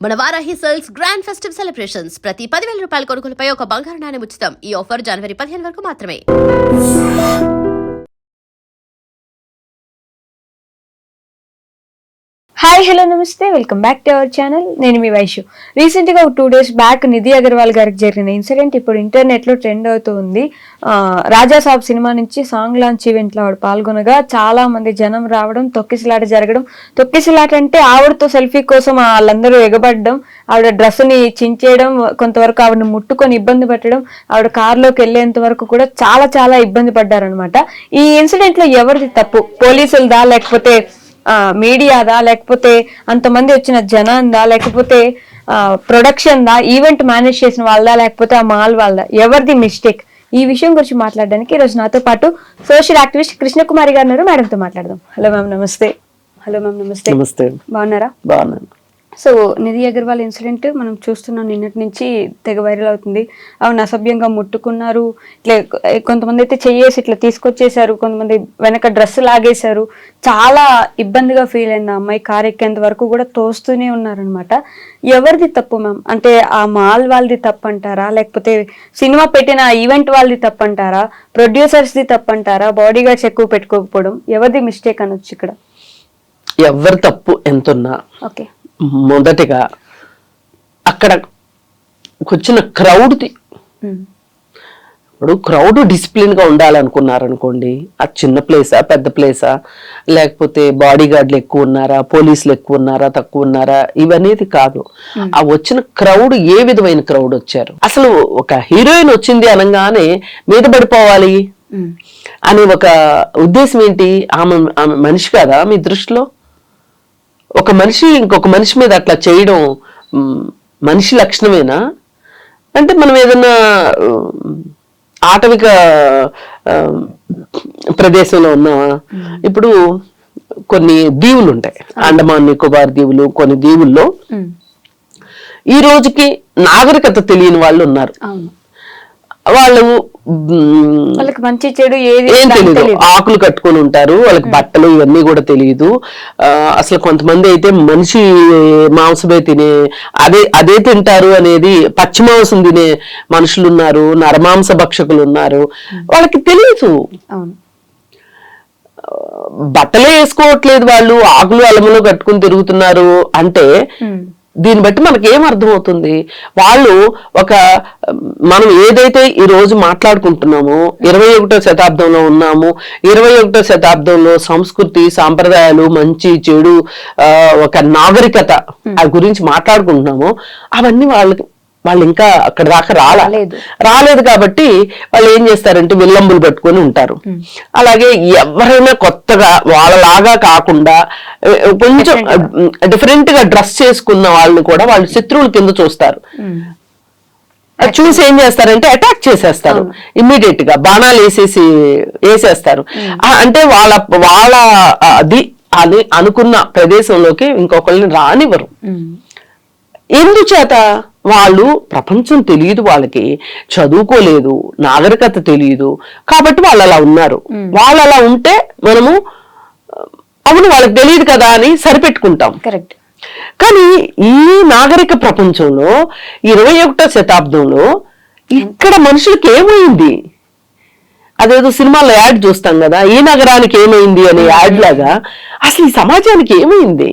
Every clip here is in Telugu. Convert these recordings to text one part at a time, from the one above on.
మన Varahi sales grand festive celebrations ప్రతి 10,000 రూపాయల కొనుగోలుపై ఒక బంగారు నాణెం ఉచితం. ఈ ఆఫర్ జనవరి 15 వరకు మాత్రమే. హాయ్ హలో నమస్తే, welcome back to our channel. నేను మీ వైషు. రీసెంట్గా 2 days బ్యాక్ నిధి అగర్వాల్ గారికి జరిగిన ఇన్సిడెంట్ ఇప్పుడు ఇంటర్నెట్లో ట్రెండ్ అవుతూ ఉంది. రాజా సాబ్ సినిమా నుంచి సాంగ్ లాంచ్ ఈవెంట్లో ఆవిడ పాల్గొనగా చాలా మంది జనం రావడం, తొక్కిసలాట జరగడం. తొక్కిసలాట అంటే ఆవిడతో సెల్ఫీ కోసం వాళ్ళందరూ ఎగబడడం, ఆవిడ డ్రెస్ని చించేయడం, కొంతవరకు ఆవిడని ముట్టుకొని ఇబ్బంది పెట్టడం, ఆవిడ కారులోకి వెళ్ళేంత వరకు కూడా చాలా చాలా ఇబ్బంది పడ్డారనమాట. ఈ ఇన్సిడెంట్లో ఎవరిది తప్పు? పోలీసులదా, లేకపోతే మీడియాదా, లేకపోతే అంతమంది వచ్చిన జనాందా, లేకపోతే ప్రొడక్షన్ దా, ఈవెంట్ మేనేజ్ చేసిన వాళ్ళదా, లేకపోతే ఆ మాల్ వాళ్ళదా? ఎవరిది మిస్టేక్? ఈ విషయం గురించి మాట్లాడడానికి ఈరోజు నాతో పాటు సోషల్ యాక్టివిస్ట్ కృష్ణకుమారి గారు ఉన్నారు. మేడంతో మాట్లాడదాం. హలో మ్యామ్, నమస్తే. హలో మ్యామ్, నమస్తే. నమస్తే. బాగున్నారా? బాగున్నాను. సో నిధి అగర్వాల్ ఇన్సిడెంట్ మనం చూస్తున్నాం, నిన్నటి నుంచి తెగ వైరల్ అవుతుంది. అవును, అసభ్యంగా ముట్టుకున్నారు, ఇట్లా కొంతమంది అయితే చెయ్యేసి ఇట్లా తీసుకొచ్చేసారు, కొంతమంది వెనక డ్రెస్ లాగేశారు. చాలా ఇబ్బందిగా ఫీల్ అయింది ఆ అమ్మాయి. కారు ఎక్కేంత వరకు కూడా తోస్తూనే ఉన్నారనమాట. ఎవరిది తప్పు మ్యామ్? అంటే ఆ మాల్ వాళ్ళది తప్పు అంటారా, లేకపోతే సినిమా పెట్టిన ఈవెంట్ వాళ్ళది తప్పు అంటారా, ప్రొడ్యూసర్స్ది తప్పు అంటారా, బాడీ గార్డ్స్ ఎక్కువ పెట్టుకోకపోవడం? ఎవరిది మిస్టేక్ అనొచ్చు ఇక్కడ? ఎవరి తప్పు ఎంతున్నా, ఓకే, మొదటిగా అక్కడ వచ్చిన క్రౌడ్ది. ఇప్పుడు క్రౌడ్ డిసిప్లిన్ గా ఉండాలనుకున్నారనుకోండి, అది చిన్న ప్లేసా పెద్ద ప్లేసా, లేకపోతే బాడీ గార్డులు ఎక్కువ ఉన్నారా, పోలీసులు ఎక్కువ ఉన్నారా, తక్కువ ఉన్నారా, ఇవనేది కాదు. ఆ వచ్చిన క్రౌడ్ ఏ విధమైన క్రౌడ్ వచ్చారు? అసలు ఒక హీరోయిన్ వచ్చింది అనగానే మీద పడిపోవాలి అనే ఒక ఉద్దేశం ఏంటి? ఆమె మనిషి కాదా మీ దృష్టిలో? ఒక మనిషి ఇంకొక మనిషి మీద అట్లా చేయడం మనిషి లక్షణమేనా? అంటే మనం ఏదన్నా ఆటవిక ప్రదేశంలో ఉన్నామా? ఇప్పుడు కొన్ని దీవులు ఉంటాయి, అండమాన్ నికోబార్ దీవులు, కొన్ని దీవుల్లో ఈ రోజుకి నాగరికత తెలియని వాళ్ళు ఉన్నారు. వాళ్ళకి మంచి చెడు ఏం తెలియదు, ఆకులు కట్టుకొని ఉంటారు, వాళ్ళకి బట్టలు ఇవన్నీ కూడా తెలియదు. అసలు కొంతమంది అయితే మనిషి మాంసమే తినే అదే తింటారు అనేది, పచ్చి మాంసం తినే మనుషులు ఉన్నారు, నరమాంస భక్షకులు ఉన్నారు. వాళ్ళకి తెలియదు, బట్టలే వేసుకోవట్లేదు, వాళ్ళు ఆకులు అలములు కట్టుకుని తిరుగుతున్నారు. అంటే దీన్ని బట్టి మనకి ఏం అర్థమవుతుంది? వాళ్ళు మనం ఏదైతే ఈ రోజు మాట్లాడుకుంటున్నామో 21వ శతాబ్దంలో ఉన్నాము, 21వ శతాబ్దంలో సంస్కృతి సాంప్రదాయాలు, మంచి చెడు, ఒక నాగరికత గురించి మాట్లాడుకుంటున్నామో, అవన్నీ వాళ్ళు ఇంకా అక్కడ దాకా రాలేదు. కాబట్టి వాళ్ళు ఏం చేస్తారంటే విల్లంబులు పట్టుకొని ఉంటారు. అలాగే ఎవరైనా కొత్తగా వాళ్ళలాగా కాకుండా కొంచెం డిఫరెంట్ గా డ్రెస్ చేసుకున్న వాళ్ళు కూడా వాళ్ళు శత్రువుల కింద చూస్తారు. చూసి ఏం చేస్తారంటే అటాక్ చేసేస్తారు, ఇమ్మీడియట్ గా బాణాలు వేసేస్తారు. అంటే వాళ్ళ అది అనుకున్న ప్రదేశంలోకి ఇంకొకరిని రానివ్వరు. ఎందుచేత? వాళ్ళు ప్రపంచం తెలియదు, వాళ్ళకి చదువుకోలేదు, నాగరికత తెలియదు, కాబట్టి వాళ్ళు అలా ఉన్నారు. వాళ్ళు అలా ఉంటే మనము అవును వాళ్ళకి తెలియదు కదా అని సరిపెట్టుకుంటాం. కరెక్ట్. కానీ ఈ నాగరిక ప్రపంచంలో 21వ శతాబ్దంలో ఇక్కడ మనుషులకి ఏమైంది? అదేదో సినిమాలో యాడ్ చూస్తాం కదా, ఈ నగరానికి ఏమైంది అనే యాడ్ లాగా అసలు ఈ సమాజానికి ఏమైంది?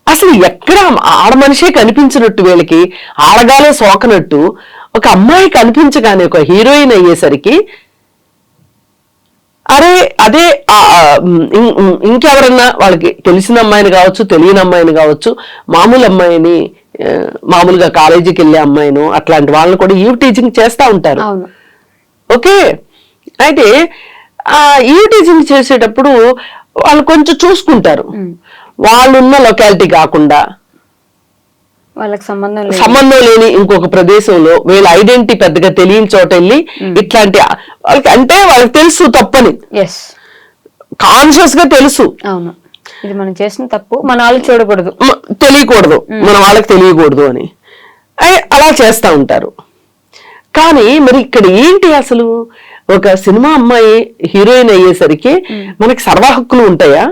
అసలు ఎక్కడ ఆడ మనిషే కనిపించినట్టు, వీళ్ళకి ఆడగాలే సోకనట్టు, ఒక అమ్మాయి కనిపించగానే ఒక హీరోయిన్ అయ్యేసరికి అదే ఇంకెవరన్నా వాళ్ళకి తెలిసిన అమ్మాయిని కావచ్చు, తెలియని అమ్మాయిని కావచ్చు, మామూలు అమ్మాయిని, మామూలుగా కాలేజీకి వెళ్ళే అమ్మాయిను, అట్లాంటి వాళ్ళని కూడా ఈవ్ టీచింగ్ చేస్తూ ఉంటారు. ఓకే, అయితే ఆ ఈవ్ టీచింగ్ చేసేటప్పుడు వాళ్ళు కొంచెం చూసుకుంటారు. వాళ్ళున్న లొకాలిటీ కాకుండా వాళ్ళకి సంబంధం లేని ఇంకొక ప్రదేశంలో వీళ్ళ ఐడెంటిటీ పెద్దగా తెలియని చోట వెళ్ళి ఇట్లాంటి వాళ్ళకి, అంటే వాళ్ళకి తెలుసు తప్పని, కాన్షియస్ గా తెలుసు, ఇది మనం చేసిన తప్పు, మన వాళ్ళకి చూడకూడదు, తెలియకూడదు, మన వాళ్ళకి తెలియకూడదు అని అలా చేస్తా ఉంటారు. కానీ మరి ఇక్కడ ఏంటి అసలు? ఒక సినిమా అమ్మాయి హీరోయిన్ అయ్యేసరికి మనకి సర్వ హక్కులు ఉంటాయా?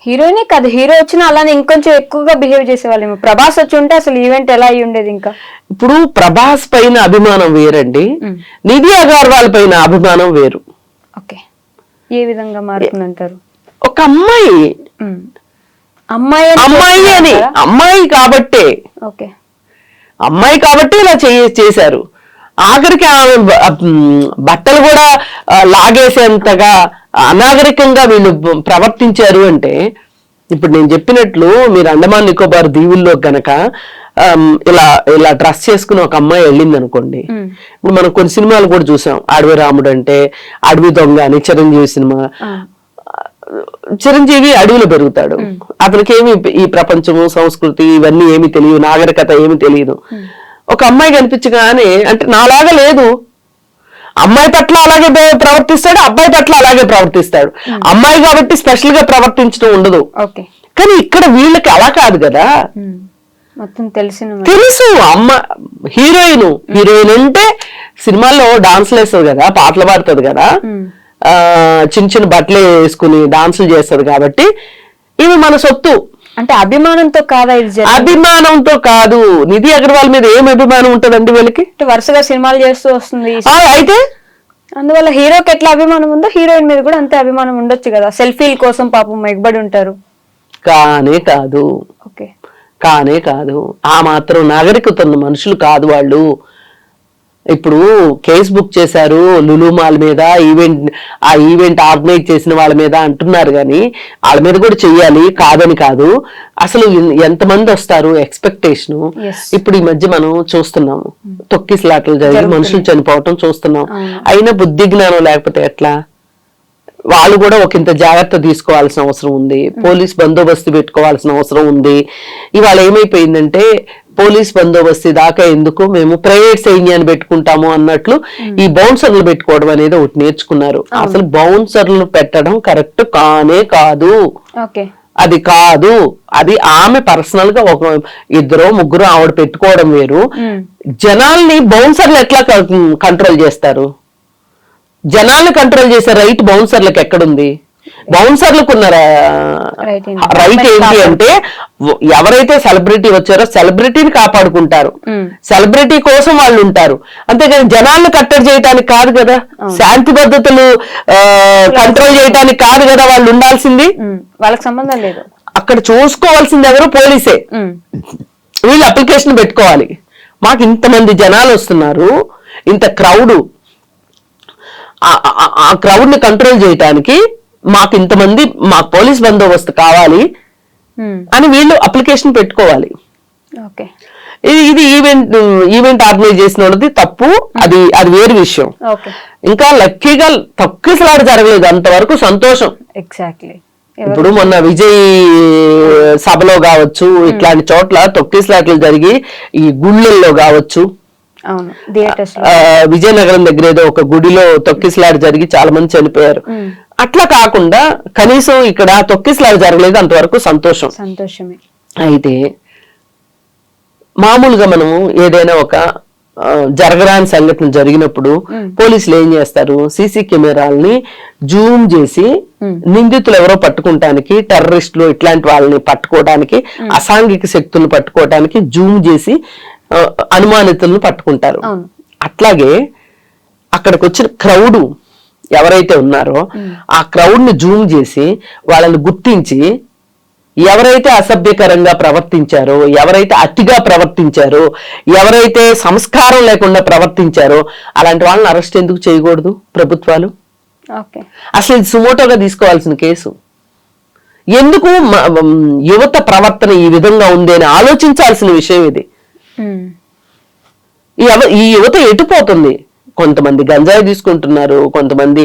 హీరోయినే కాదు, హీరో వచ్చినా అలానే ఇంకొంచెం ఎక్కువగా బిహేవ్ చేసేవాళ్ళేమో. ప్రభాస్ వచ్చి ఉంటే అసలు ఈవెంట్ ఎలా అయ్యి ఉండేది ఇంకా. ఇప్పుడు ప్రభాస్ పైన అభిమానం వేరండి, నిధి అగర్వాల్ పైన అభిమానం వేరు. ఓకే, ఏ విధంగా మారుతుందంటారు? ఒక అమ్మాయి అమ్మాయి కాబట్టే, ఓకే, అమ్మాయి కాబట్టి ఇలా చేశారు. ఆఖరికి ఆమె బట్టలు కూడా లాగేసేంతగా అనాగరికంగా వీళ్ళు ప్రవర్తించారు అంటే, ఇప్పుడు నేను చెప్పినట్లు మీరు అండమాన్ నికోబార్ దీవుల్లో గనక ఇలా ఇలా డ్రెస్ చేసుకుని ఒక అమ్మాయి వెళ్ళింది అనుకోండి. ఇప్పుడు మనం కొన్ని సినిమాలు కూడా చూసాం, అడవి రాముడు అంటే, అడవి దొంగ అని చిరంజీవి సినిమా. చిరంజీవి అడవిలో పెరుగుతాడు, అతనికి ఏమి ఈ ప్రపంచము సంస్కృతి ఇవన్నీ ఏమి తెలియదు, నాగరికత ఏమి తెలియదు. ఒక అమ్మాయి కనిపించగానే, అంటే నాలాగా లేదు, అమ్మాయి పట్ల అలాగే ప్రవర్తిస్తాడు, అబ్బాయి పట్ల అలాగే ప్రవర్తిస్తాడు. అమ్మాయి కాబట్టి స్పెషల్ గా ప్రవర్తించడం ఉండదు. కానీ ఇక్కడ వీళ్ళకి అలా కాదు కదా, మొత్తం తెలుసు. హీరోయిన్ అంటే సినిమాల్లో డాన్స్లు వేస్తుంది కదా, పాటలు పాడుతుంది కదా, చిన్న చిన్న బట్టలు వేసుకుని డాన్సులు చేస్తుంది కాబట్టి ఇవి మన సొత్తు. అంటే అభిమానంతో కాదా? అభిమానంతో కాదు. నిధి అగర్వాల్ మీద ఏం అభిమానం ఉంటదండి వీళ్ళకి? వరుసగా సినిమాలు చేస్తూ వస్తుంది అయితే, అందువల్ల హీరోకి ఎట్లా అభిమానం ఉందో హీరోయిన్ మీద కూడా అంతే అభిమానం ఉండొచ్చు కదా. సెల్ఫీల కోసం పాపం ఎగబడి ఉంటారు. కానే కాదు, కానే కాదు. ఆ మాత్రం నాగరికత ఉన్న మనుషులు కాదు వాళ్ళు. ఇప్పుడు కేసు బుక్ చేశారు లులు మాల్ మీద, ఈవెంట్ ఆర్గనైజ్ చేసిన వాళ్ళ మీద అంటున్నారు, కానీ వాళ్ళ మీద కూడా చెయ్యాలి, కాదని కాదు. అసలు ఎంతమంది వస్తారు, ఎక్స్పెక్టేషన్. ఇప్పుడు ఈ మధ్య మనం చూస్తున్నాము, తొక్కిసలాటలు జరిగి మనుషులు చనిపోవటం చూస్తున్నాం. అయినా బుద్ధి జ్ఞానం లేకపోతే ఎట్లా? వాళ్ళు కూడా ఒక ఇంత జాగ్రత్త తీసుకోవాల్సిన అవసరం ఉంది, పోలీస్ బందోబస్తు పెట్టుకోవాల్సిన అవసరం ఉంది. ఇవాళ ఏమైపోయిందంటే, పోలీస్ బందోబస్తు దాకా ఎందుకు, మేము ప్రైవేట్ సైన్యాన్ని పెట్టుకుంటాము అన్నట్లు ఈ బౌన్సర్లు పెట్టుకోవడం అనేది ఒకటి నేర్చుకున్నారు. అసలు బౌన్సర్లు పెట్టడం కరెక్ట్ కానే కాదు, అది కాదు. అది ఆమె పర్సనల్ గా ఒక ఇద్దరు ముగ్గురు ఆవిడ పెట్టుకోవడం వేరు. జనాల్ని బౌన్సర్లు ఎట్లా కంట్రోల్ చేస్తారు? జనాల్ని కంట్రోల్ చేసే రైట్ బౌన్సర్లకు ఎక్కడుంది? బౌన్సర్లకు ఉన్న రైట్ ఏంటి అంటే, ఎవరైతే సెలబ్రిటీ వచ్చారో సెలబ్రిటీని కాపాడుకుంటారు, సెలబ్రిటీ కోసం వాళ్ళు ఉంటారు, అంతేగాని జనాలను కట్టడి చేయడానికి కాదు కదా, శాంతి పద్ధతులు కంట్రోల్ చేయడానికి కాదు కదా వాళ్ళు ఉండాల్సింది. వాళ్ళకి సంబంధం లేదు. అక్కడ చూసుకోవాల్సింది ఎవరు? పోలీసే. వీళ్ళు అప్లికేషన్ పెట్టుకోవాలి, మాకు ఇంతమంది జనాలు వస్తున్నారు, ఇంత క్రౌడ్, ఆ క్రౌడ్ ని కంట్రోల్ చేయడానికి మాకు ఇంతమంది, మాకు పోలీస్ బందోబస్తు కావాలి అని వీళ్ళు అప్లికేషన్ పెట్టుకోవాలి. ఇది ఈవెంట్ ఆర్గనైజ్ చేసిన వాళ్ళది తప్పు, అది వేరు విషయం. ఇంకా లక్కీగా తొక్కిసలాట జరగలేదు, అంతవరకు సంతోషం. ఎగ్జాక్ట్లీ. ఇప్పుడు మొన్న విజయ్ సభలో కావచ్చు, ఇట్లాంటి చోట్ల తొక్కిసలాటలు జరిగి, ఈ గుళ్ళల్లో కావచ్చు, విజయనగరం దగ్గర ఏదో ఒక గుడిలో తొక్కిసలాట జరిగి చాలా మంది చనిపోయారు. అట్లా కాకుండా కనీసం ఇక్కడ తొక్కిసలాట జరగలేదు, అంతవరకు సంతోషమే. అయితే మామూలుగా మనము ఏదైనా ఒక జరగరాని సంఘటన జరిగినప్పుడు పోలీసులు ఏం చేస్తారు? సీసీ కెమెరాలని జూమ్ చేసి నిందితులు ఎవరో పట్టుకుంటానికి, టెర్రరిస్టులు ఇట్లాంటి వాళ్ళని పట్టుకోవడానికి, అసాంఘిక శక్తులను పట్టుకోవడానికి జూమ్ చేసి అనుమానితులను పట్టుకుంటారు. అట్లాగే అక్కడికి వచ్చిన క్రౌడ్ ఎవరైతే ఉన్నారో ఆ క్రౌడ్ ని జూమ్ చేసి వాళ్ళని గుర్తించి, ఎవరైతే అసభ్యకరంగా ప్రవర్తించారో, ఎవరైతే అతిగా ప్రవర్తించారో, ఎవరైతే సంస్కారం లేకుండా ప్రవర్తించారో అలాంటి వాళ్ళని అరెస్ట్ ఎందుకు చేయకూడదు ప్రభుత్వాలు? అసలు ఇది సుమోటోగా తీసుకోవాల్సిన కేసు. ఎందుకు యువత ప్రవర్తన ఈ విధంగా ఉంది అని ఆలోచించాల్సిన విషయం ఇది. ఈ యువత ఎటుపోతుంది? కొంతమంది గంజాయి తీసుకుంటున్నారు, కొంతమంది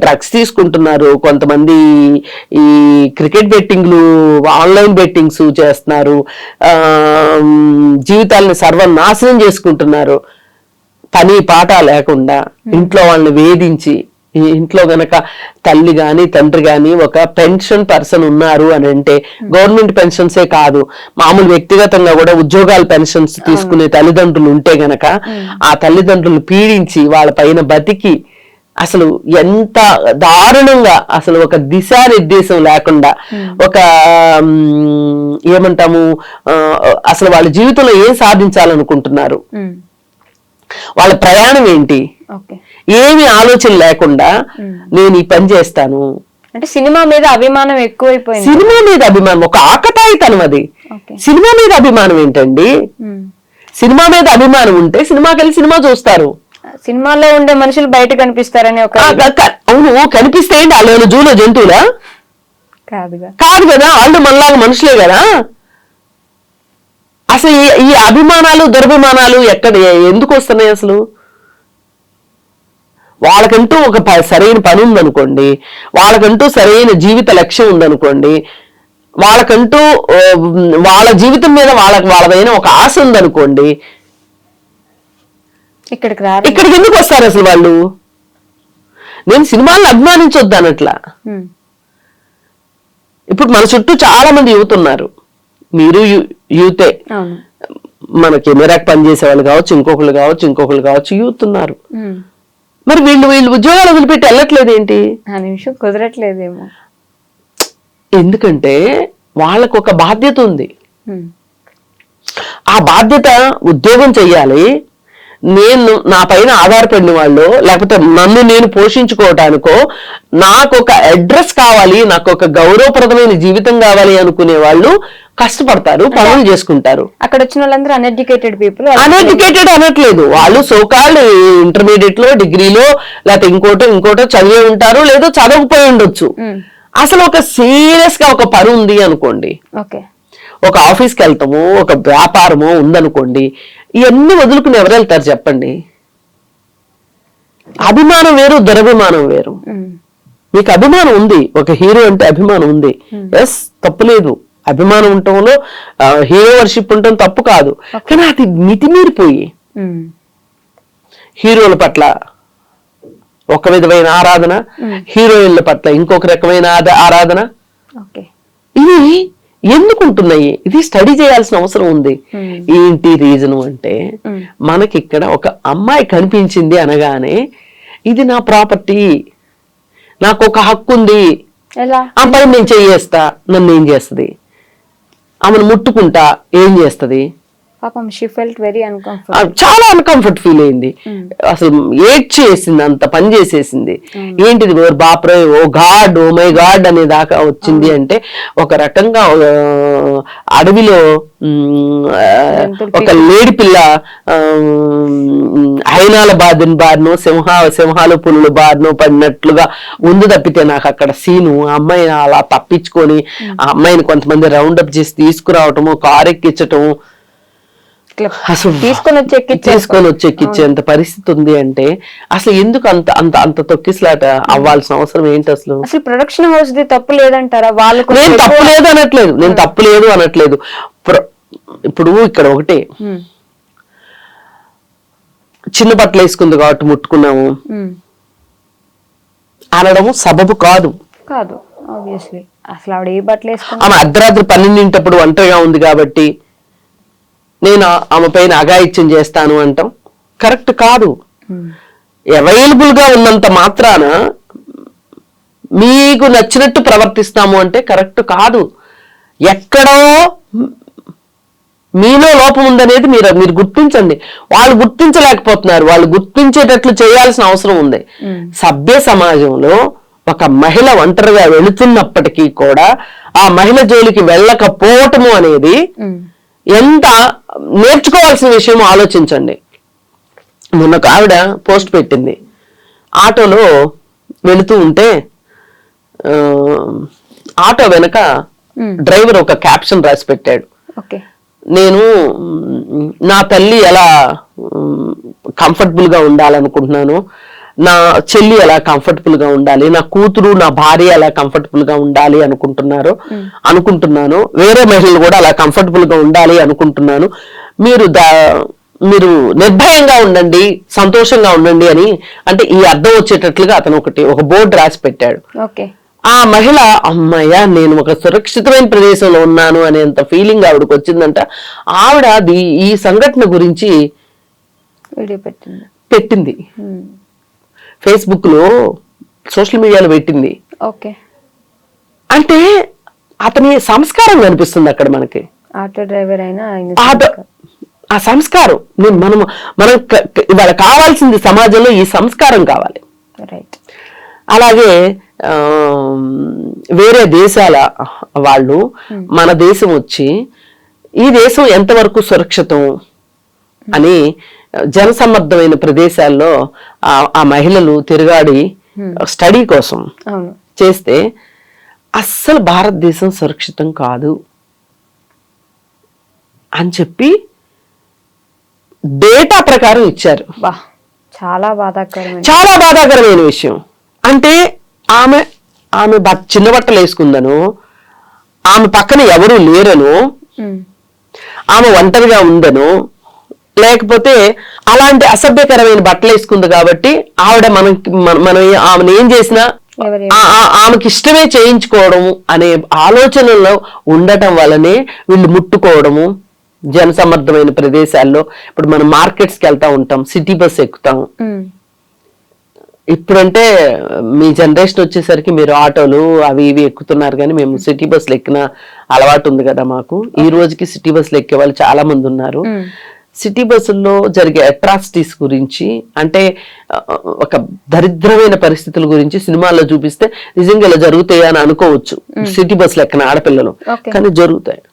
డ్రగ్స్ తీసుకుంటున్నారు, కొంతమంది ఈ క్రికెట్ బెట్టింగ్లు, ఆన్లైన్ బెట్టింగ్స్ చేస్తున్నారు, జీవితాలను సర్వనాశనం చేసుకుంటున్నారు. పని పాట లేకుండా ఇంట్లో వాళ్ళని వేధించి, ఇంట్లో గనక తల్లి గాని తండ్రి గాని ఒక పెన్షన్ పర్సన్ ఉన్నారు అని అంటే, గవర్నమెంట్ పెన్షన్సే కాదు, మామూలు వ్యక్తిగతంగా కూడా ఉద్యోగాల పెన్షన్స్ తీసుకునే తల్లిదండ్రులు ఉంటే గనక, ఆ తల్లిదండ్రులు పీడించి వాళ్ళ పైన బతికి అసలు ఎంత దారుణంగా, అసలు ఒక దిశానిర్దేశం లేకుండా, ఒక ఏమంటాము, అసలు వాళ్ళ జీవితంలో ఏం సాధించాలనుకుంటున్నారు, వాళ్ళ ప్రయాణం ఏంటి, ఏమి ఆలోచన లేకుండా నేను ఈ పని చేస్తాను అంటే సినిమా మీద అభిమానం ఎక్కువైపోయింది. సినిమా మీద అభిమానం ఒక ఆకతాయితనం. అది సినిమా మీద అభిమానం ఏంటండి? సినిమా మీద అభిమానం ఉంటే సినిమాకి వెళ్ళి సినిమా చూస్తారు. సినిమాలో ఉండే మనుషులు బయట కనిపిస్తారని ఒక అవును, కనిపిస్తే ఏంటి వాళ్ళు జూలో జంతువులా? కాదు కదా, వాళ్ళు మనలాగా మనుషులే కదా. అసలు ఈ అభిమానాలు దురభిమానాలు ఎక్కడ ఎందుకు వస్తున్నాయి? అసలు వాళ్ళకంటూ ఒక సరైన పని ఉందనుకోండి, వాళ్ళకంటూ సరైన జీవిత లక్ష్యం ఉందనుకోండి, వాళ్ళకంటూ వాళ్ళ జీవితం మీద వాళ్ళదైన ఒక ఆశ ఉందనుకోండి, ఇక్కడికి ఎందుకు వస్తారు అసలు వాళ్ళు? నేను సినిమాలను అభిమానించొద్దు అనట్లా. ఇప్పుడు మన చుట్టూ చాలా మంది యువత ఉన్నారు, మీరు యూతే, మన కెమెరాకి పనిచేసే వాళ్ళు కావచ్చు, ఇంకొకళ్ళు కావచ్చు, యూత్ ఉన్నారు. మరి వీళ్ళు ఉద్యోగాలు వదిలిపెట్టి వెళ్ళట్లేదు ఏంటి? ఆ నిమిషం కుదరట్లేదేమో. ఎందుకంటే వాళ్ళకు ఒక బాధ్యత ఉంది. ఆ బాధ్యత ఉద్యోగం చెయ్యాలి, నేను నా పైన ఆధారపడిన వాళ్ళు, లేకపోతే నన్ను నేను పోషించుకోవటానికో, నాకు ఒక అడ్రస్ కావాలి, నాకు ఒక గౌరవప్రదమైన జీవితం కావాలి అనుకునే వాళ్ళు కష్టపడతారు, పనులు చేసుకుంటారు. అక్కడ వచ్చిన వాళ్ళందరూ అన్ఎడ్యుకేటెడ్ పీపుల్. అన్ఎడ్యుకేటెడ్ అనట్లేదు, వాళ్ళు సోకాల్డ్ ఇంటర్మీడియట్ లో, డిగ్రీలో, లేకపోతే ఇంకోటో చదివే ఉంటారు, లేదో చదవకపోయి ఉండొచ్చు. అసలు ఒక సీరియస్ గా ఒక పని ఉంది అనుకోండి, ఒక ఆఫీస్కి వెళ్తాము, ఒక వ్యాపారము ఉందనుకోండి, ఇవన్నీ వదులుకుని ఎవరు వెళ్తారు చెప్పండి? అభిమానం వేరు, దురభిమానం వేరు. మీకు అభిమానం ఉంది, ఒక హీరో అంటే అభిమానం ఉంది, ఎస్ తప్పులేదు, అభిమానం ఉండటంలో హీరో వర్షిప్ ఉండటం తప్పు కాదు. కానీ అది మితిమీరిపోయి హీరోల పట్ల ఒక విధమైన ఆరాధన, హీరోయిన్ల పట్ల ఇంకొక రకమైన ఆరాధన, ఇవి ఎందుకుంటున్నాయి? ఇది స్టడీ చేయాల్సిన అవసరం ఉంది. ఏంటి రీజన్ అంటే, మనకి ఇక్కడ ఒక అమ్మాయి కనిపించింది అనగానే ఇది నా ప్రాపర్టీ, నాకు ఒక హక్కు ఉంది, ఆ పని నేను చేయేస్తా, నన్ను ఏం చేస్తుంది, ఆమెను ముట్టుకుంటా ఏం చేస్తుంది, పాపం షీ ఫెల్ట్ వెరీ అన్కంఫర్టబుల్, చాలా అన్కంఫర్ట్ ఫీల్ అయింది, అసలు ఏడ్ చేసింది, అంత పని చేసేసింది. ఏంటిది బాప్రే, ఓ గాడ్, ఓ మై గాడ్ అనే దాకా వచ్చింది. అంటే ఒక రకంగా అడవిలో ఒక లేడి పిల్ల హైనాల బారినో సింహాలు పులుల బారినో పడినట్లుగా ఉంది తప్పితే నాకు అక్కడ సీను ఆ అమ్మాయిని అలా తప్పించుకొని ఆ అమ్మాయిని కొంతమంది రౌండప్ చేసి తీసుకురావటము, కారు ఎక్కించటము, తీసుకొని వచ్చి ఎక్కించేంత పరిస్థితి ఉంది. అంటే అసలు ఎందుకు అంత అంత అంత తొక్కిసలాట అవ్వాల్సిన అవసరం ఏంటి? అసలు ప్రొడక్షన్ హౌస్ ది తప్పు లేదంటారా? వాళ్ళకు నేను తప్పు లేదు అనట్లేదు. ఇప్పుడు ఇక్కడ ఒకటే, చిన్న బట్టలు వేసుకుంది కాబట్టి ముట్టుకున్నాము అనడము సబబు కాదు. అసలు ఆవిడ ఏ బట్టలు వేసుకున్నా, ఆమె అర్ధరాత్రి 12 ఒంటరిగా ఉంది కాబట్టి నేను ఆమె పైన అఘాయిత్యం చేస్తాను అంటాం కరెక్ట్ కాదు. అవైలబుల్ గా ఉన్నంత మాత్రాన మీకు నచ్చినట్టు ప్రవర్తిస్తాము అంటే కరెక్ట్ కాదు. ఎక్కడో మీలో లోపం ఉందనేది మీరు గుర్తించండి. వాళ్ళు గుర్తించలేకపోతున్నారు, వాళ్ళు గుర్తించేటట్లు చేయాల్సిన అవసరం ఉంది. సభ్య సమాజంలో ఒక మహిళ ఒంటరిగా వెళుతున్నప్పటికీ కూడా ఆ మహిళ జోలికి వెళ్ళకపోవటము అనేది ఎంత నేర్చుకోవాల్సిన విషయం ఆలోచించండి. మొన్న ఒక ఆవిడ పోస్ట్ పెట్టింది, ఆటోలో వెళుతూ ఉంటే ఆటో వెనక డ్రైవర్ ఒక క్యాప్షన్ రాసి పెట్టాడు, నేను నా తల్లి ఎలా కంఫర్టబుల్ గా ఉండాలనుకుంటున్నాను, నా చెల్లి ఎలా కంఫర్టబుల్ గా ఉండాలి, నా కూతురు నా భార్య ఎలా కంఫర్టబుల్ గా ఉండాలి అనుకుంటున్నాను, వేరే మహిళలు కూడా అలా కంఫర్టబుల్ గా ఉండాలి అనుకుంటున్నాను, మీరు నిర్భయంగా ఉండండి, సంతోషంగా ఉండండి అని, అంటే ఈ అర్థం వచ్చేటట్లుగా అతను ఒక బోర్డు రాసి పెట్టాడు. ఆ మహిళ అమ్మయ్య నేను ఒక సురక్షితమైన ప్రదేశంలో ఉన్నాను అనేంత ఫీలింగ్ ఆవిడకి వచ్చిందంట. ఆవిడ ఈ సంఘటన గురించి పెట్టింది. ఫేస్బుక్ లో సోషల్ మీడియాలో పెట్టింది. ఓకే. అంటే అతని సంస్కారం కనిపిస్తుంది అక్కడ మనకి. ఆటో డ్రైవర్ అయినా ఆ సంస్కారం మనం ఇవాళ కావాల్సింది సమాజంలో ఈ సంస్కారం కావాలి. రైట్. అలాగే వేరే దేశాల వాళ్ళు మన దేశం వచ్చి ఈ దేశం ఎంతవరకు సురక్షితం అని జనసమ్మర్దమైన ప్రదేశాల్లో ఆ మహిళలు తిరగాడి స్టడీ కోసం చేస్తే అస్సలు భారతదేశం సురక్షితం కాదు అని చెప్పి డేటా ప్రకారం ఇచ్చారు. చాలా బాధాకరమైన విషయం. అంటే ఆమె చిన్న బట్టలు వేసుకుందను, ఆమె పక్కన ఎవరు లేరను, ఆమె ఒంటరిగా ఉందను, లేకపోతే అలాంటి అసభ్యకరమైన బట్టలు వేసుకుంది కాబట్టి ఆవిడ మనం ఆమెను ఏం చేసినా ఆమెకి ఇష్టమే చేయించుకోవడము అనే ఆలోచనలో ఉండటం వల్లనే వీళ్ళు ముట్టుకోవడము. జనసమ్మర్దమైన ప్రదేశాల్లో ఇప్పుడు మనం మార్కెట్స్కి వెళ్తా ఉంటాం, సిటీ బస్ ఎక్కుతాం. ఇప్పుడంటే మీ జనరేషన్ వచ్చేసరికి మీరు ఆటోలు అవి ఇవి ఎక్కుతున్నారు, కానీ మేము సిటీ బస్సులు ఎక్కిన అలవాటు ఉంది కదా మాకు. ఈ రోజుకి సిటీ బస్సులు ఎక్కే వాళ్ళు చాలా మంది ఉన్నారు. సిటీ బస్సుల్లో జరిగే అట్రాసిటీస్ గురించి, అంటే ఒక దరిద్రమైన పరిస్థితుల గురించి సినిమాల్లో చూపిస్తే నిజంగా ఇలా జరుగుతాయి అని అనుకోవచ్చు సిటీ బస్సులు ఎక్కిన ఆడపిల్లలు, కానీ జరుగుతాయి.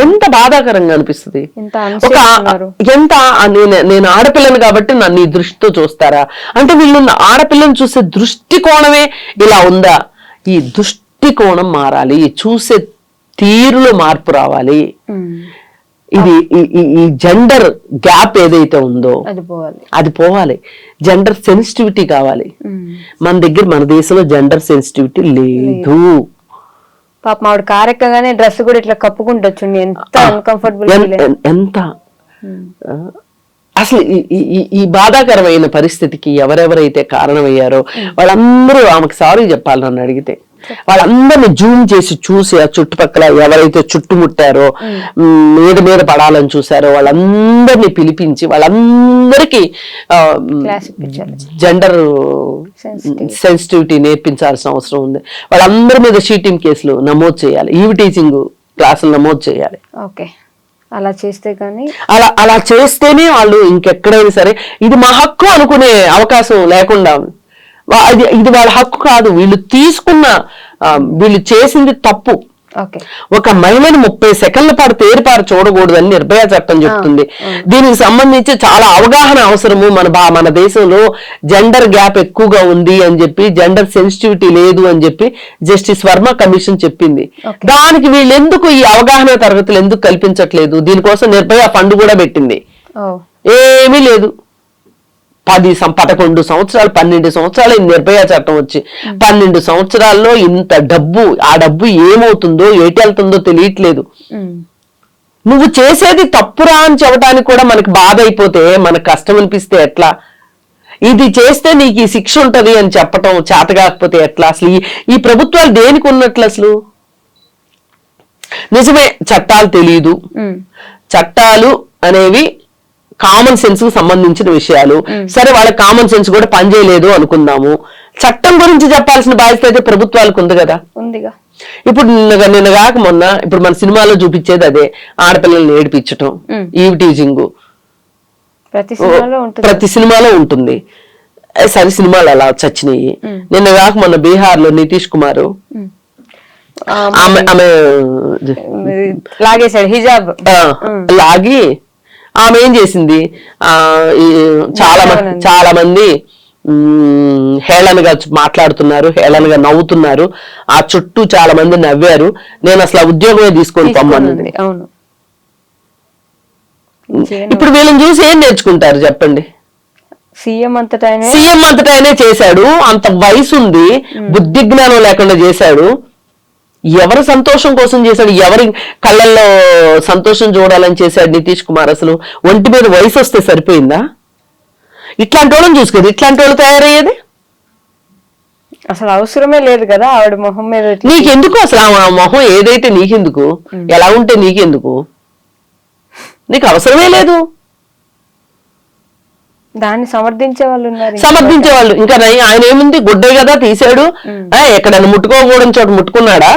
ఎంత బాధాకరంగా అనిపిస్తుంది. నేను ఆడపిల్లను కాబట్టి నన్ను ఈ దృష్టితో చూస్తారా అంటే, వీళ్ళు ఆడపిల్లని చూసే దృష్టికోణమే ఇలా ఉందా? ఈ దృష్టికోణం మారాలి, చూసే తీరులో మార్పు రావాలి. ఇది ఈ జెండర్ గ్యాప్ ఏదైతే ఉందో అది పోవాలి. జెండర్ సెన్సిటివిటీ కావాలి. మన దేశంలో జెండర్ సెన్సిటివిటీ లేదు. పాపం ఆవిడ కారెక్కగానే డ్రెస్ కూడా ఇట్లా కప్పుకుంటొచ్చు, ఎంత అన్కంఫర్టబుల్. ఎంత అసలు ఈ బాధాకరమైన పరిస్థితికి ఎవరెవరైతే కారణమయ్యారో వాళ్ళందరూ ఆమెకు సారీ చెప్పాలి. నన్ను అడిగితే వాళ్ళందరినీ జూమ్ చేసి చూసి ఆ చుట్టుపక్కల ఎవరైతే చుట్టుముట్టారో, మీద పడాలని చూసారో వాళ్ళందరినీ పిలిపించి వాళ్ళందరికీ జెండర్ సెన్సిటివిటీ నేర్పించాల్సిన అవసరం ఉంది. వాళ్ళందరి మీద చీటింగ్ కేసులు నమోదు చేయాలి, ఈవ్ టీచింగ్ క్లాసులు నమోదు చేయాలి. ఓకే. అలా చేస్తే కానీ అలా చేస్తేనే వాళ్ళు ఇంకెక్కడైనా సరే ఇది మా హక్కు అనుకునే అవకాశం లేకుండా, ఇది వాళ్ళ హక్కు కాదు, వీళ్ళు చేసింది తప్పు. ఒక మహిళను 30 సెకండ్ల పాటు తేరిపారు చూడకూడదని నిర్భయ చట్టం చెప్తుంది. దీనికి సంబంధించి చాలా అవగాహన అవసరము. మన దేశంలో జెండర్ గ్యాప్ ఎక్కువగా ఉంది అని చెప్పి, జెండర్ సెన్సిటివిటీ లేదు అని చెప్పి జస్టిస్ వర్మ కమిషన్ చెప్పింది. దానికి వీళ్ళు ఎందుకు ఈ అవగాహన తరగతులు ఎందుకు కల్పించట్లేదు? దీనికోసం నిర్భయ ఫండ్ కూడా పెట్టింది, ఏమీ లేదు. 11 సంవత్సరాలు 12 సంవత్సరాలు నిర్భయ చట్టం వచ్చి 12 సంవత్సరాల్లో ఇంత డబ్బు, ఆ డబ్బు ఏమవుతుందో ఎటెళ్తుందో తెలియట్లేదు. నువ్వు చేసేది తప్పురా అని చెప్పడానికి కూడా మనకు బాధ అయిపోతే, మనకు కష్టం అనిపిస్తే ఎట్లా? ఇది చేస్తే నీకు ఈ శిక్ష ఉంటది అని చెప్పటం చేత కాకపోతే ఎట్లా? అసలు ఈ ప్రభుత్వాలు దేనికి ఉన్నట్లు? అసలు నిజమే చట్టాలు తెలియదు, చట్టాలు అనేవి కామన్ సెన్స్ కు సంబంధించిన విషయాలు. సరే, వాళ్ళ కామన్ సెన్స్ కూడా పనిచేయలేదు అనుకుందాము. చట్టం గురించి చెప్పాల్సిన బాధ్యత అయితే ప్రభుత్వాలకు ఉంది కదా. ఇప్పుడు నిన్న కాక మొన్న ఇప్పుడు మన సినిమాలో చూపించేది అదే, ఆడపిల్లల్ని ఏడిపించటం, ఈవ్ టీచింగ్ ప్రతి సినిమాలో ఉంటుంది. సరే, సినిమాలు అలా చచ్చినాయి. నిన్న కాక మొన్న బీహార్ లో నితీష్ కుమార్ ఆమె లాగేశాడు హిజాబ్ లాగి, ఆమె ఏం చేసింది, చాలా మంది హేళనగా మాట్లాడుతున్నారు, హేళనగా నవ్వుతున్నారు, ఆ చుట్టూ చాలా మంది నవ్వారు. నేను అసలు ఉద్యోగమే తీసుకొని పొమ్మన్నది. ఇప్పుడు వీళ్ళని చూసి ఏం నేర్చుకుంటారు చెప్పండి? సీఎం అంతటైనే చేశాడు, అంత వయసు ఉంది, బుద్ధి జ్ఞానం లేకుండా చేశాడు. ఎవరి సంతోషం కోసం చేశాడు? ఎవరి కళ్ళల్లో సంతోషం చూడాలని చేశాడు నితీష్ కుమార్? అసలు ఒంటి మీద వయసు వస్తే సరిపోయిందా? ఇట్లాంటి వాళ్ళని చూసుకోదు, ఇట్లాంటి వాళ్ళు తయారయ్యేది అసలు అవసరమే లేదు కదా ఆవిడ మొహం మీద. నీకెందుకు అసలు ఆ మొహం ఏదైతే నీకెందుకు? ఎలా ఉంటే నీకెందుకు? నీకు అవసరమే లేదు. దాన్ని సమర్థించే వాళ్ళు ఉన్నారు. సమర్థించే వాళ్ళు ఇంకా ఆయన ఏముంది, గుడ్డే కదా తీసాడు, ఎక్కడైనా ముట్టుకోకూడని చోట ముట్టుకున్నాడా?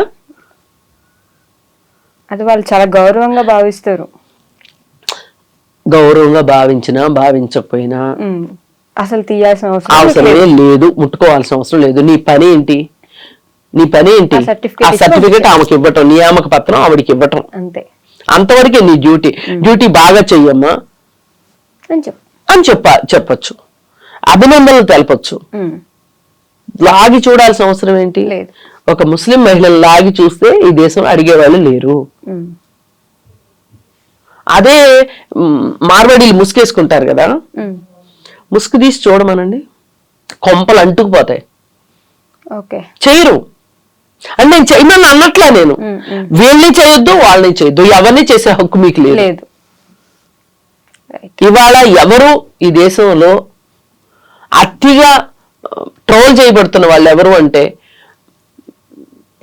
అది వాళ్ళు చాలా గౌరవంగా భావిస్తారు. గౌరవంగా భావించినా భావించకపోయినా అసలు తీయాల్సిన అవసరమే లేదు, ముట్టుకోవాల్సిన అవసరం లేదు. నీ పని ఏంటి? ఆ సర్టిఫికేట్ ఆమెకి ఇవ్వటం, నియామక పత్రం ఆవిడికి ఇవ్వటం, అంతే. అంతవరకే నీ డ్యూటీ బాగా చెయ్యమ్మా అని చెప్పచ్చు, అభినందనలు తెలపచ్చు. లాగి చూడాల్సిన అవసరం ఏంటి? ఒక ముస్లిం మహిళలు లాగి చూస్తే ఈ దేశం అడిగేవాళ్ళు లేరు. అదే మార్వాడీలు ముసుకేసుకుంటారు కదా, ముసుగు తీసి చూడమనండి, కొంపలు అంటుకుపోతాయి. చేయరు. అంటే నేను చేయమని అన్నట్లే, నేను వీళ్ళని చేయొద్దు వాళ్ళని చేయొద్దు, ఎవరిని చేసే హక్కు మీకు లేదు. ఇవాళ ఎవరు ఈ దేశంలో అతిగా ట్రోల్ చేయబడుతున్న వాళ్ళు ఎవరు అంటే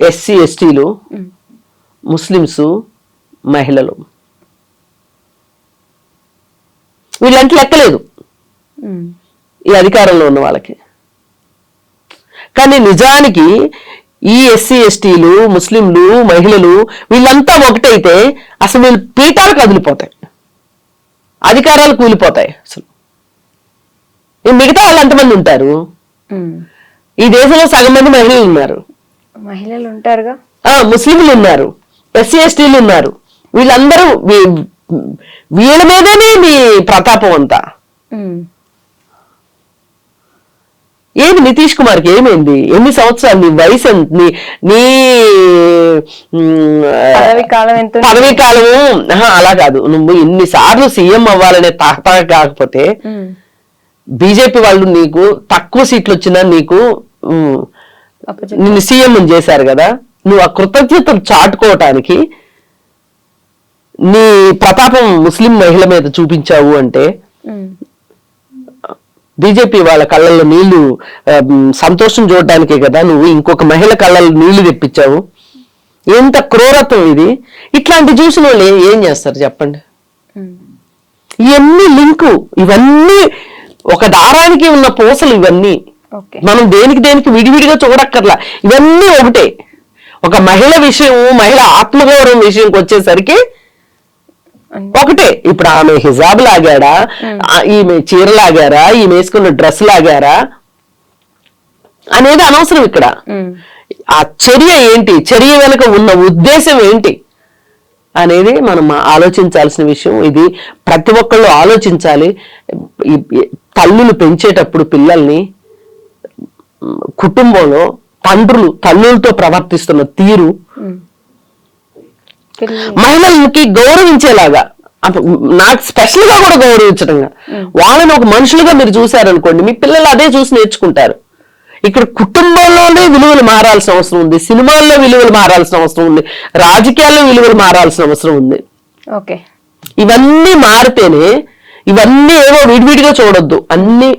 ఎస్సీ ఎస్టీలు, ముస్లిమ్స్, మహిళలు. వీళ్ళంటే లెక్కలేదు ఈ అధికారంలో ఉన్న వాళ్ళకి. కానీ నిజానికి ఈ ఎస్సీ ఎస్టీలు, ముస్లింలు, మహిళలు వీళ్ళంతా ఒకటైతే అసలు వీళ్ళు పీఠాలు కదిలిపోతాయి, అధికారాలు కూలిపోతాయి. అసలు మిగతా వాళ్ళు ఎంతమంది ఉంటారు? ఈ దేశంలో సగం మంది మహిళలు ఉంటారుగా, ముస్లింలు ఉన్నారు, ఎస్సీ ఎస్టీలు ఉన్నారు. వీళ్ళందరూ వీళ్ళ మీదనే మీ ప్రతాపం అంతా. ఏమి నితీష్ కుమార్కి ఏమైంది? ఎన్ని సంవత్సరాలు? నీ వయసు ఎంత? నీ పదవీ కాలము అలా కాదు. నువ్వు ఇన్నిసార్లు సీఎం అవ్వాలనే తాహతా కాకపోతే బీజేపీ వాళ్ళు నీకు తక్కువ సీట్లు వచ్చినా నీకు నిన్ను సీఎం చేశారు కదా. నువ్వు ఆ కృతజ్ఞతలు చాటుకోవటానికి నీ ప్రతాపం ముస్లిం మహిళ మీద చూపించావు అంటే బీజేపీ వాళ్ళ కళ్ళల్లో నీళ్లు సంతోషం చూడడానికే కదా నువ్వు ఇంకొక మహిళ కళ్ళల్లో నీళ్లు తెప్పించావు. ఎంత క్రూరత్వం ఇది! ఇట్లాంటి చూసిన వాళ్ళు ఏం చేస్తారు చెప్పండి? ఇవన్నీ లింకు, ఇవన్నీ ఒక దారానికి ఉన్న పూసలు. ఇవన్నీ మనం దేనికి విడివిడిగా చూడక్కర్లా, ఇవన్నీ ఒకటే. ఒక మహిళ విషయం, మహిళ ఆత్మగౌరవం విషయంకి వచ్చేసరికి ఒకటే. ఇప్పుడు ఆమె హిజాబ్ లాగాడా, ఈమె చీర లాగారా, ఈమె వేసుకున్న డ్రెస్ లాగారా అనేది అనవసరం. ఇక్కడ ఆ చర్య ఏంటి, చర్య వెనుక ఉన్న ఉద్దేశం ఏంటి అనేది మనం ఆలోచించాల్సిన విషయం. ఇది ప్రతి ఒక్కళ్ళు ఆలోచించాలి. తల్లులు పెంచేటప్పుడు పిల్లల్ని కుటుంబంలో తల్లులతో ప్రవర్తిస్తున్న తీరు మహిళలకి గౌరవించేలాగా, నాకు స్పెషల్ గా కూడా గౌరవించడంగా, వాళ్ళని ఒక మనుషులుగా మీరు చూసారనుకోండి, మీ పిల్లలు అదే చూసి నేర్చుకుంటారు. ఇక్కడ కుటుంబంలోనే విలువలు మారాల్సిన అవసరం ఉంది, సినిమాల్లో విలువలు మారాల్సిన అవసరం ఉంది, రాజకీయాల్లో విలువలు మారాల్సిన అవసరం ఉంది. ఇవన్నీ మారితేనే, ఇవన్నీ ఏవో విడివిడిగా చూడొద్దు, అన్ని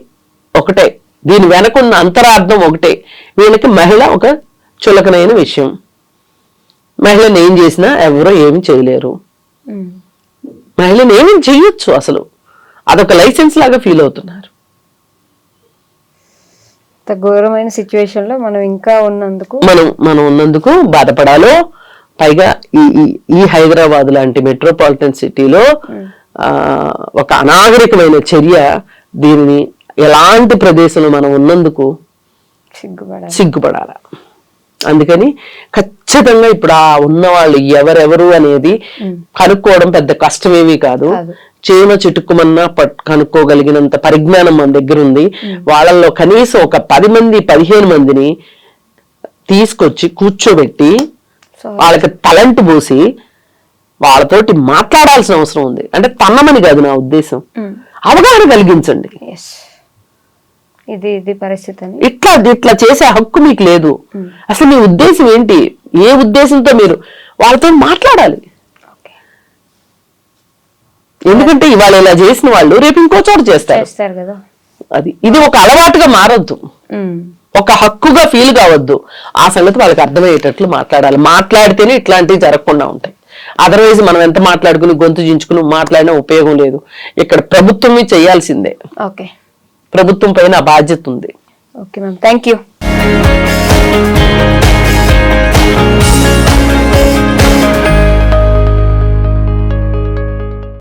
ఒకటే. దీని వెనకున్న అంతరార్థం ఒకటే. వీళ్ళకి మహిళ ఒక చులకనైన విషయం. మహిళను ఏం చేసినా ఎవరో ఏమి చేయలేరు. మహిళను ఏమి చేయొచ్చు, అసలు అదొక లైసెన్స్ లాగా ఫీల్ అవుతున్నారు. ఘోరమైన సిచ్యువేషన్ లో మనం ఇంకా ఉన్నందుకు మనం ఉన్నందుకు బాధపడాలో. పైగా ఈ హైదరాబాద్ లాంటి మెట్రోపాలిటన్ సిటీలో ఒక అనాగరికమైన చర్య. దీనిని ఎలాంటి ప్రదేశంలో మనం ఉన్నందుకు సిగ్గుపడాల. అందుకని ఖచ్చితంగా ఇప్పుడు ఆ ఉన్నవాళ్ళు ఎవరెవరు అనేది కనుక్కోవడం పెద్ద కష్టమేమీ కాదు. చేమ చిటుక్కుమన్నా కనుక్కోగలిగినంత పరిజ్ఞానం మన దగ్గర ఉంది. వాళ్ళల్లో కనీసం ఒక 10 మంది 15 మందిని తీసుకొచ్చి కూర్చోబెట్టి వాళ్ళకి తలంటు పోసి వాళ్ళతోటి మాట్లాడాల్సిన అవసరం ఉంది. అంటే తన్నమని కాదు నా ఉద్దేశం, అవగాహన కలిగించండి. ఇది పరిస్థితి. ఇట్లా చేసే హక్కు మీకు లేదు. అసలు మీ ఉద్దేశం ఏంటి? ఏ ఉద్దేశంతో మీరు వాళ్ళతో మాట్లాడాలి? ఎందుకంటే ఇవాళ ఇలా చేసిన వాళ్ళు రేపు ఇంకో చోట చేస్తారు కదా. ఇది ఒక అలవాటుగా మారొద్దు, ఒక హక్కుగా ఫీల్ కావద్దు. ఆ సంగతి వాళ్ళకి అర్థమయ్యేటట్లు మాట్లాడాలి. మాట్లాడితేనే ఇట్లాంటివి జరగకుండా ఉంటాయి. అదర్వైజ్ మనం ఎంత మాట్లాడుకుని గొంతు చించుకుని మాట్లాడినా ఉపయోగం లేదు. ఇక్కడ ప్రభుత్వమే చేయాల్సిందే. ఓకే. ప్రభుత్వం పైన ఆ బాధ్యత ఉంది. Okay ma'am, thank you.